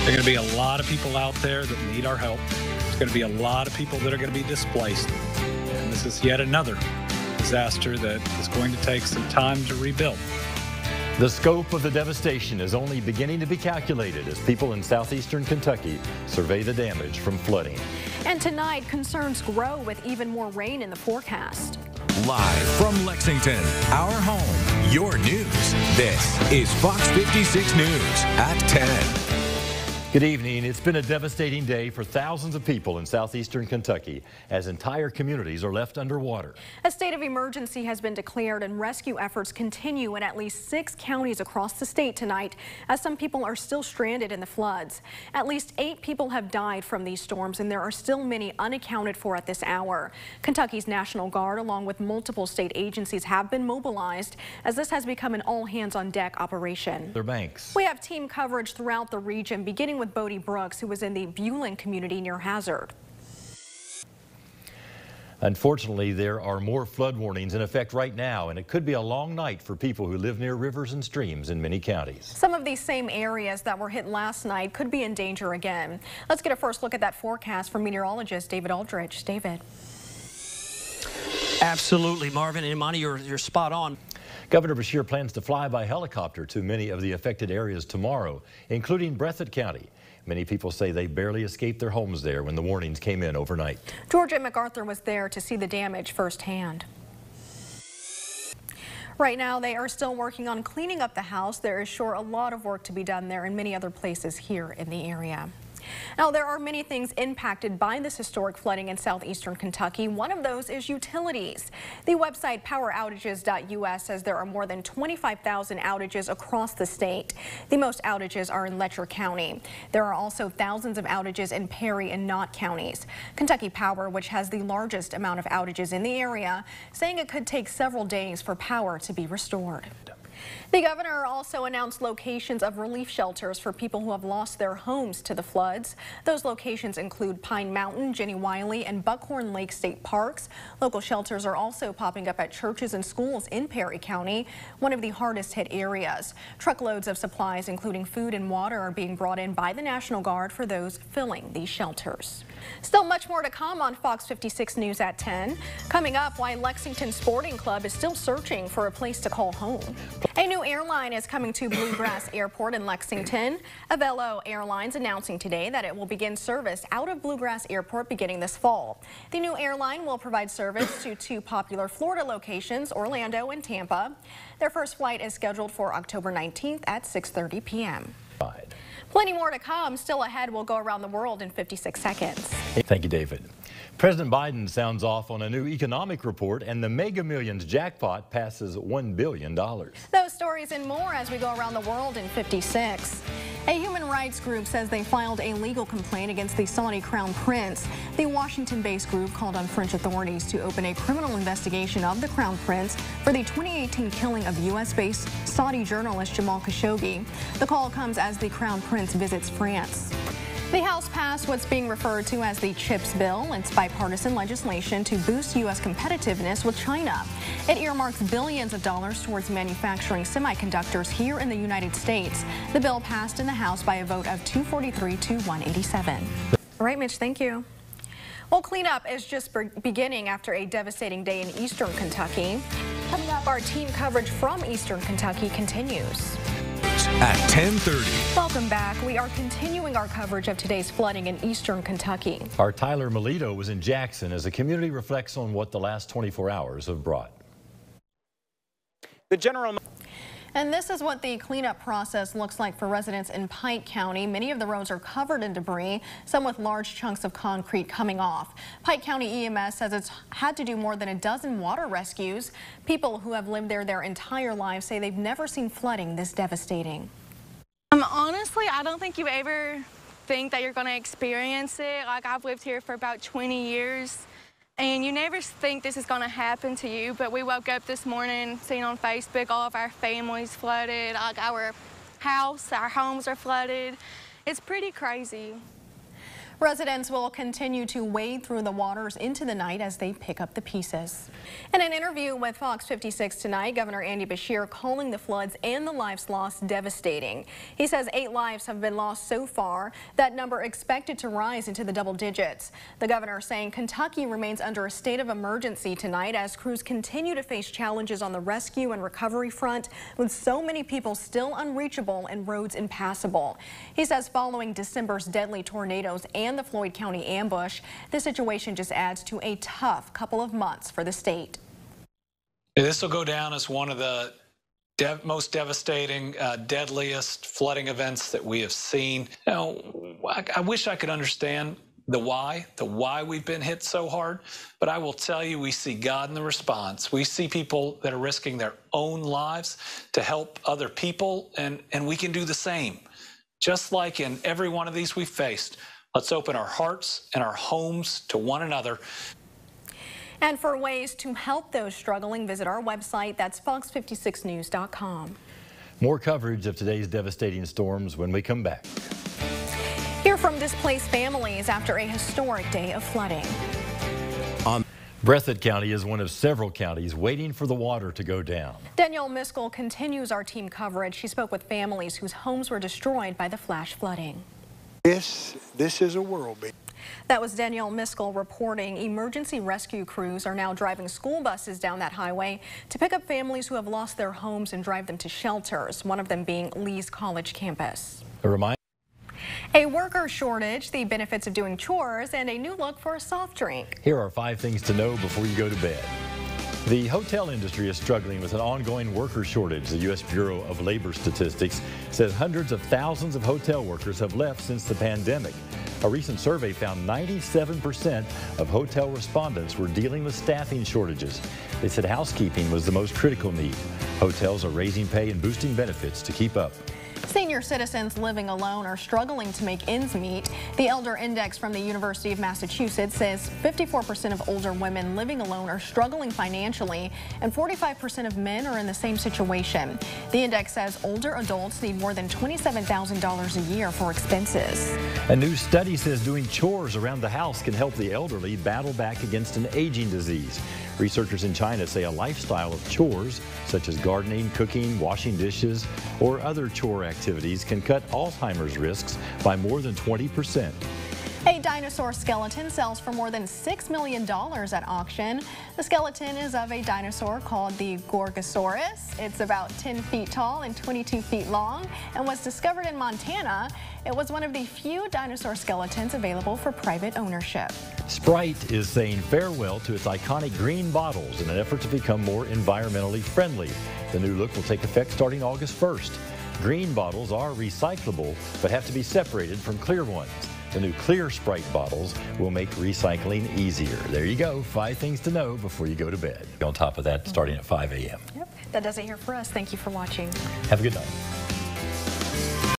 There are going to be a lot of people out there that need our help. There's going to be a lot of people that are going to be displaced. And this is yet another disaster that is going to take some time to rebuild. The scope of the devastation is only beginning to be calculated as people in southeastern Kentucky survey the damage from flooding. And tonight, concerns grow with even more rain in the forecast. Live from Lexington, our home, your news. This is Fox 56 News at 10. Good evening. It's been a devastating day for thousands of people in southeastern Kentucky as entire communities are left underwater. A state of emergency has been declared and rescue efforts continue in at least 6 counties across the state tonight as some people are still stranded in the floods. At least 8 people have died from these storms and there are still many unaccounted for at this hour. Kentucky's National Guard along with multiple state agencies have been mobilized as this has become an all-hands-on-deck operation. Their banks. We have team coverage throughout the region beginning with Bodie Brooks, who was in the Bulin community near Hazard. Unfortunately, there are more flood warnings in effect right now, and it could be a long night for people who live near rivers and streams in many counties. Some of these same areas that were hit last night could be in danger again. Let's get a first look at that forecast from meteorologist David Aldridge. David. Absolutely, Marvin and Imani, you're spot on. Governor Beshear plans to fly by helicopter to many of the affected areas tomorrow, including Breathitt County. Many people say they barely escaped their homes there when the warnings came in overnight. Georgia MacArthur was there to see the damage firsthand. Right now, they are still working on cleaning up the house. There is sure a lot of work to be done there and many other places here in the area. Now, there are many things impacted by this historic flooding in southeastern Kentucky. One of those is utilities. The website poweroutages.us says there are more than 25,000 outages across the state. The most outages are in Letcher County. There are also thousands of outages in Perry and Knott counties. Kentucky Power, which has the largest amount of outages in the area, saying it could take several days for power to be restored. The governor also announced locations of relief shelters for people who have lost their homes to the floods. Those locations include Pine Mountain, Jenny Wiley, and Buckhorn Lake State Parks. Local shelters are also popping up at churches and schools in Perry County, one of the hardest hit areas. Truckloads of supplies, including food and water, are being brought in by the National Guard for those filling these shelters. Still much more to come on Fox 56 News at 10. Coming up, why Lexington Sporting Club is still searching for a place to call home. A new airline is coming to Bluegrass Airport in Lexington. Avelo Airlines announcing today that it will begin service out of Bluegrass Airport beginning this fall. The new airline will provide service to 2 popular Florida locations, Orlando and Tampa. Their first flight is scheduled for October 19th at 6:30 p.m. Plenty more to come. Still ahead, we'll go around the world in 56 seconds. Thank you, David. President Biden sounds off on a new economic report, and the Mega Millions jackpot passes $1 billion. Those stories and more as we go around the world in 56. A human rights group says they filed a legal complaint against the Saudi Crown Prince. The Washington-based group called on French authorities to open a criminal investigation of the Crown Prince for the 2018 killing of U.S.-based Saudi journalist Jamal Khashoggi. The call comes as the Crown Prince visits France. The House passed what's being referred to as the CHIPS bill. It's bipartisan legislation to boost U.S. competitiveness with China. It earmarks billions of dollars towards manufacturing semiconductors here in the United States. The bill passed in the House by a vote of 243 to 187. All right, Mitch, thank you. Well, cleanup is just beginning after a devastating day in eastern Kentucky. Coming up, our team coverage from eastern Kentucky continues. At 10:30. Welcome back. We are continuing our coverage of today's flooding in eastern Kentucky. Our Tyler Melito was in Jackson as the community reflects on what the last 24 hours have brought. And this is what the cleanup process looks like for residents in Pike County. Many of the roads are covered in debris, some with large chunks of concrete coming off. Pike County EMS says it's had to do more than a dozen water rescues. People who have lived there their entire lives say they've never seen flooding this devastating. Honestly, I don't think you ever think that you're going to experience it. Like, I've lived here for about 20 years. And you never think this is going to happen to you, but we woke up this morning, seeing on Facebook all of our families flooded, like our homes are flooded. It's pretty crazy. Residents will continue to wade through the waters into the night as they pick up the pieces. In an interview with Fox 56 tonight, Governor Andy Beshear calling the floods and the lives lost devastating. He says 8 lives have been lost so far, that number expected to rise into the double digits. The governor saying Kentucky remains under a state of emergency tonight as crews continue to face challenges on the rescue and recovery front, with so many people still unreachable and roads impassable. He says following December's deadly tornadoes and the Floyd County ambush, the situation just adds to a tough couple of months for the state. This will go down as one of the most devastating, deadliest flooding events that we have seen. Now, I wish I could understand the why we've been hit so hard, but I will tell you, we see God in the response. We see people that are risking their own lives to help other people, and we can do the same. Just like in every one of these we've faced, let's open our hearts and our homes to one another. And for ways to help those struggling, visit our website. That's fox56news.com. More coverage of today's devastating storms when we come back. Hear from displaced families after a historic day of flooding. Breathitt County is one of several counties waiting for the water to go down. Danielle Miskell continues our team coverage. She spoke with families whose homes were destroyed by the flash flooding. This is a world beater. That was Danielle Miskell reporting. Emergency rescue crews are now driving school buses down that highway to pick up families who have lost their homes and drive them to shelters, one of them being Lee's College campus. A worker shortage, the benefits of doing chores, and a new look for a soft drink. Here are 5 things to know before you go to bed. The hotel industry is struggling with an ongoing worker shortage. The U.S. Bureau of Labor Statistics says hundreds of thousands of hotel workers have left since the pandemic. A recent survey found 97% of hotel respondents were dealing with staffing shortages. They said housekeeping was the most critical need. Hotels are raising pay and boosting benefits to keep up. Senior citizens living alone are struggling to make ends meet. The Elder Index from the University of Massachusetts says 54% of older women living alone are struggling financially, and 45% of men are in the same situation. The index says older adults need more than $27,000 a year for expenses. A new study says doing chores around the house can help the elderly battle back against an aging disease. Researchers in China say a lifestyle of chores, such as gardening, cooking, washing dishes, or other chore activities can cut Alzheimer's risks by more than 20%. A dinosaur skeleton sells for more than $6 million at auction. The skeleton is of a dinosaur called the Gorgosaurus. It's about 10 feet tall and 22 feet long and was discovered in Montana. It was one of the few dinosaur skeletons available for private ownership. Sprite is saying farewell to its iconic green bottles in an effort to become more environmentally friendly. The new look will take effect starting August 1st. Green bottles are recyclable but have to be separated from clear ones. The new clear Sprite bottles will make recycling easier. There you go, 5 things to know before you go to bed. On top of that, starting at 5 a.m. Yep, that does it here for us. Thank you for watching. Have a good night.